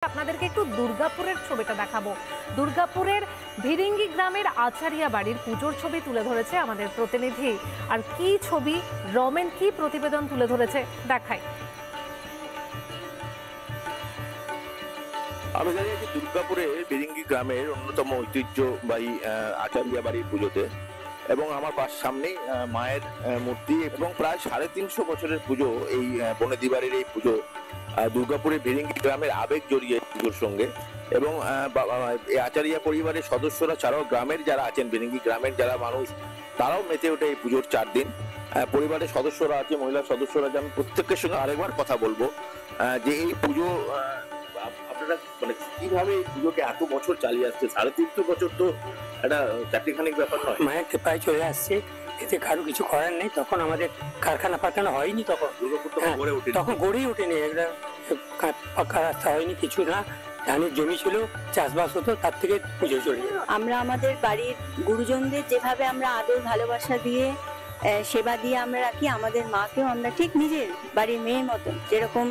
আপনাদেরকে একটু দুর্গাপুরের ছবিটা দেখাবো। দুর্গাপুরের ভিরিঙ্গি গ্রামের আচারিয়া বাড়ির পুজোর ছবি তুলে ধরেছে আমাদের প্রতিনিধি। আর কি ছবি, রমেন কি প্রতিবেদন তুলে ধরেছে দেখাই। আমি জানি যে দুর্গাপুরের ভিরিঙ্গি গ্রামের অন্যতম ঐতিহ্যবাহী আচারিয়া বাড়ির পুজোতে, এবং আমার সামনেই মায়ের মূর্তি, এবং প্রায় 350 বছরের পুজো এই বনেদি বাড়ির এই পুজো। দুর্গাপুরের ভিরিঙ্গি গ্রামের আবেগ জড়িয়ে পুজোর সঙ্গে, এবং এই আচারিয়া পরিবারের সদস্যরা ছাড়াও গ্রামের যারা আছেন, ভিরিঙ্গি গ্রামের যারা মানুষ, তারাও মেতে ওঠে এই পুজোর 4 দিন। পরিবারের সদস্যরা আছে, মহিলা সদস্যরা আছে। আমি প্রত্যেকের সঙ্গে আরেকবার কথা বলবো যে এই পুজো আপনারা মানে কিভাবে এই পুজোকে এত বছর চালিয়ে আসছে। 350 বছর তো একটা চারটিখানিক ব্যাপার নয়। মায়ের কৃপায় চলে আসছে, এতে কারো কিছু করার নেই। তখন আমাদের কারখানা পাঠানো হয়নি, তখন তখন গড়েই ওঠেনি, একটা পাকা রাস্তা হয়নি, কিছু না। ধানের জমি ছিল, চাষবাস হতো, তার থেকে পুজো চলে যেত। আমরা আমাদের বাড়ির গুরুজনদের যেভাবে আমরা আদর ভালোবাসা দিয়ে সেবা দিয়ে আমরা রাখি, আমাদের মাকেও আমরা ঠিক নিজের বাড়ির মেয়ের মতন, যেরকম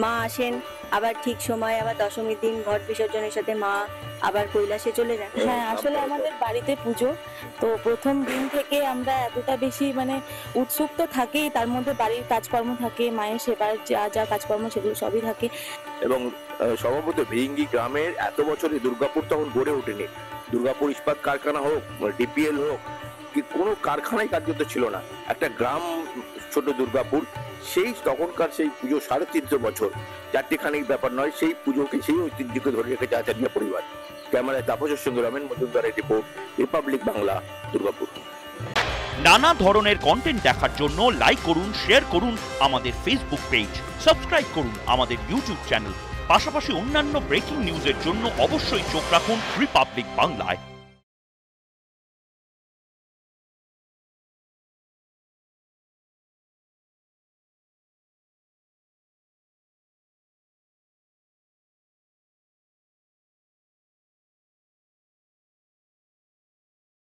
মা আসেন আবার ঠিক সময়, আবার দশমীর দিন ঘট বিসর্জনের সাথে মা আবার কৈলাসে চলে যান। হ্যাঁ, আসলে আমাদের বাড়িতে পুজো তো প্রথম দিন থেকে আমরা এতটা বেশি উৎসুক তো থাকেই, তার মধ্যে বাড়ির কাজকর্ম থাকে, মায়ের সেবার যা যা কাজকর্ম সেগুলো সবই থাকে। এবং সম্ভবত ভিরিঙ্গি গ্রামের এত বছরে দুর্গাপুর তখন গড়ে ওঠেনি। দুর্গাপুর ইস্পাত কারখানা হোক, ডিপিএল হোক, কোনো কারখানাই কার্যত ছিল না। একটা গ্রাম ছোট দুর্গাপুর, সেই তখনকার সেই পুজো 350 বছর, চারটিখানিক ব্যাপার নয়। সেই পুজোকে, সেই ঐতিহ্যকে ধরে রেখেছে আচারিয়া পরিবার। ক্যামেরায় তাপসের সঙ্গে রমেন মজুমদারের রিপোর্ট, রিপাবলিক বাংলা, দুর্গাপুর। নানা ধরনের কন্টেন্ট দেখার জন্য লাইক করুন, শেয়ার করুন আমাদের ফেসবুক পেজ, সাবস্ক্রাইব করুন আমাদের ইউটিউব চ্যানেল। পাশাপাশি অন্যান্য ব্রেকিং নিউজের জন্য অবশ্যই চোখ রাখুন রিপাবলিক বাংলায়।